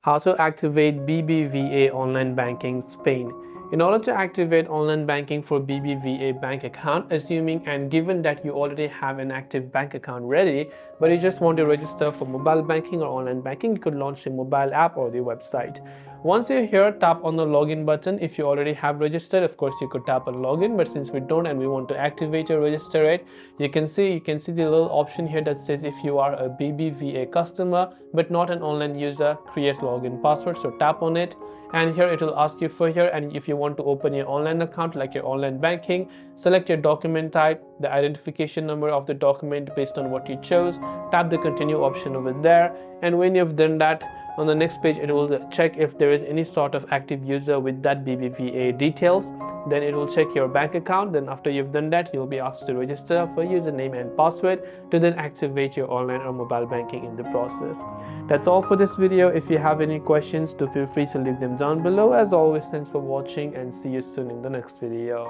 How to activate BBVA Online Banking Spain. In order to activate online banking for BBVA bank account, assuming and given that you already have an active bank account ready, but you just want to register for mobile banking or online banking, you could launch a mobile app or the website. Once you're here, tap on the login button. If you already have registered, of course you could tap on login, but since we don't and we want to activate or register it, you can see the little option here that says if you are a BBVA customer but not an online user, create login password. So tap on it, and here it will ask you for here, and if you want to open your online account like your online banking, select your document type, the identification number of the document based on what you chose, tap the continue option over there, and when you've done that, on the next page it will check if there is any sort of active user with that BBVA details. Then it will check your bank account. Then after you've done that, you'll be asked to register for username and password to then activate your online or mobile banking in the process. That's all for this video. If you have any questions, do feel free to leave them down below. As always, thanks for watching and see you soon in the next video.